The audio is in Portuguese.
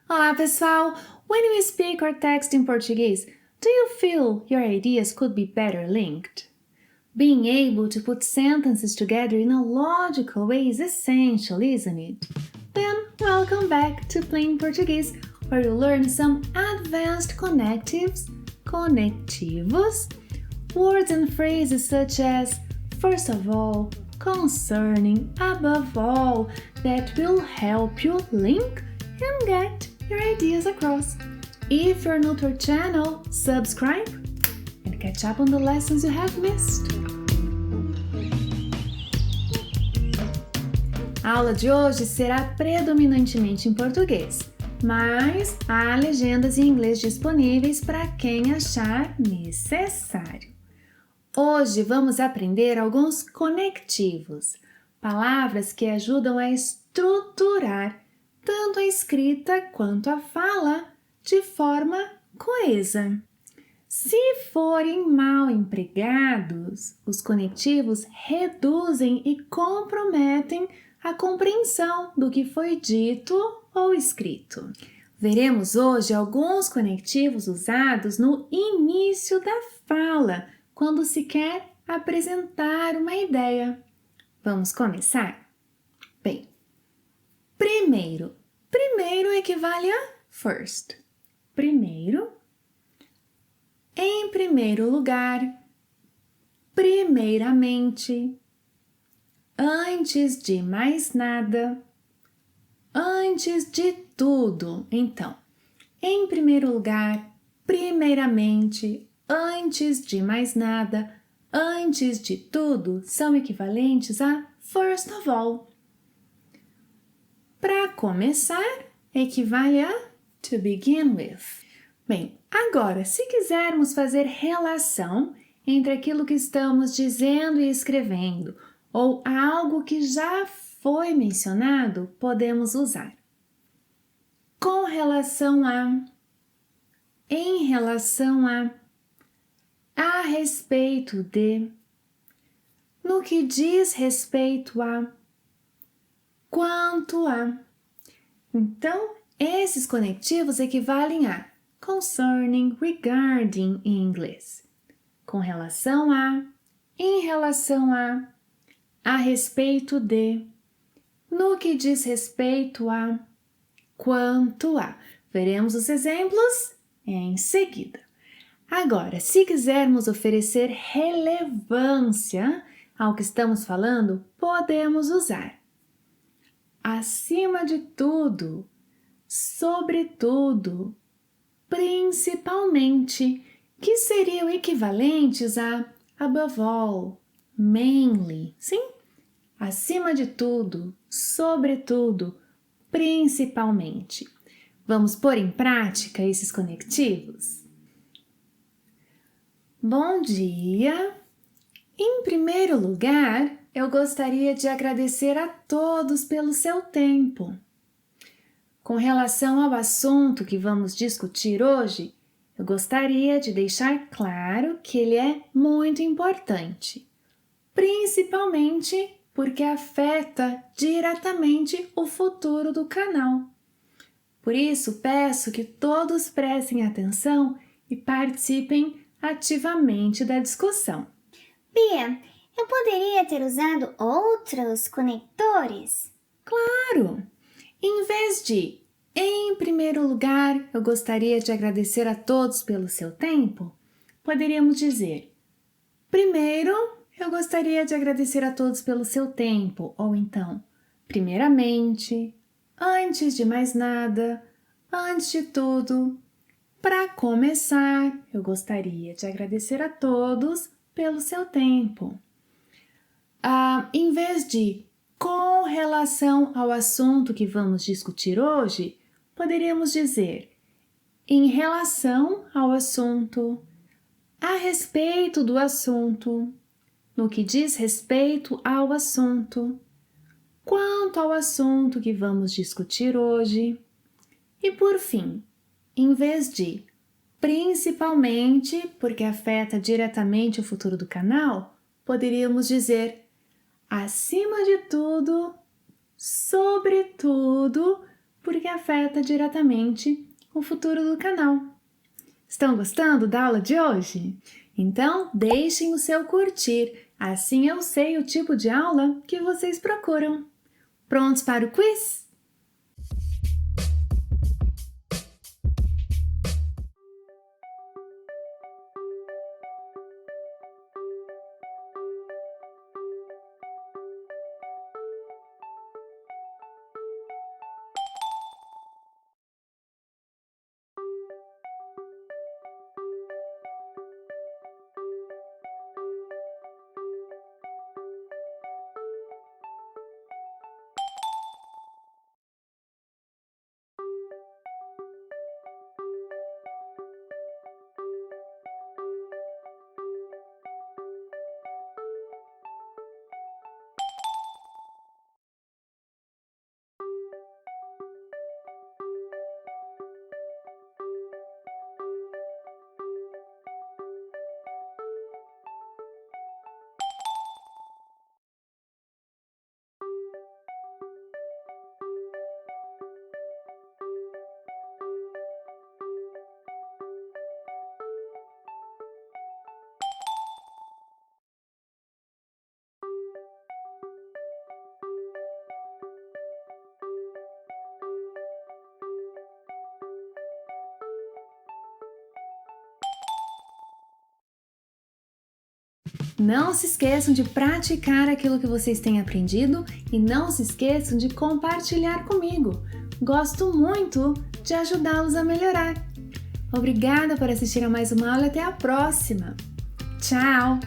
Olá, pessoal! When you speak or text in Portuguese, do you feel your ideas could be better linked? Being able to put sentences together in a logical way is essential, isn't it? Then, welcome back to Plain Portuguese, where you learn some advanced conectivos, words and phrases such as first of all, concerning, above all, that will help you link and get your ideas across. If you're new to our channel, subscribe and catch up on the lessons you have missed. A aula de hoje será predominantemente em português, mas há legendas em inglês disponíveis para quem achar necessário. Hoje vamos aprender alguns conectivos, palavras que ajudam a estruturar tanto a escrita quanto a fala de forma coesa. Se forem mal empregados, os conectivos reduzem e comprometem a compreensão do que foi dito ou escrito. Veremos hoje alguns conectivos usados no início da fala, quando se quer apresentar uma ideia. Vamos começar? Bem, primeiro equivale a first. Primeiro, em primeiro lugar, primeiramente, antes de mais nada, antes de tudo. Então, em primeiro lugar, primeiramente, antes de mais nada, antes de tudo, são equivalentes a first of all. Para começar, equivale a to begin with. Bem, agora, se quisermos fazer relação entre aquilo que estamos dizendo e escrevendo ou algo que já foi mencionado, podemos usar com relação a, em relação a respeito de, no que diz respeito a, quanto a. Então, esses conectivos equivalem a concerning, regarding em inglês. Com relação a, em relação a respeito de, no que diz respeito a, quanto a. Veremos os exemplos em seguida. Agora, se quisermos oferecer relevância ao que estamos falando, podemos usar acima de tudo, sobretudo, principalmente, que seriam equivalentes a above all, mainly, sim? Acima de tudo, sobretudo, principalmente. Vamos pôr em prática esses conectivos? Bom dia! Em primeiro lugar, eu gostaria de agradecer a todos pelo seu tempo. Com relação ao assunto que vamos discutir hoje, eu gostaria de deixar claro que ele é muito importante, principalmente porque afeta diretamente o futuro do canal. Por isso, peço que todos prestem atenção e participem ativamente da discussão. Bia, eu poderia ter usado outros conectores? Claro! Em vez de, em primeiro lugar, eu gostaria de agradecer a todos pelo seu tempo, poderíamos dizer, primeiro, eu gostaria de agradecer a todos pelo seu tempo, ou então, primeiramente, antes de mais nada, antes de tudo, para começar, eu gostaria de agradecer a todos pelo seu tempo. Em vez de com relação ao assunto que vamos discutir hoje, poderíamos dizer em relação ao assunto, a respeito do assunto, no que diz respeito ao assunto, quanto ao assunto que vamos discutir hoje. E por fim, em vez de principalmente, porque afeta diretamente o futuro do canal, poderíamos dizer acima de tudo, sobretudo, porque afeta diretamente o futuro do canal. Estão gostando da aula de hoje? Então, deixem o seu curtir, assim eu sei o tipo de aula que vocês procuram. Prontos para o quiz? Não se esqueçam de praticar aquilo que vocês têm aprendido e não se esqueçam de compartilhar comigo. Gosto muito de ajudá-los a melhorar. Obrigada por assistir a mais uma aula e até a próxima. Tchau!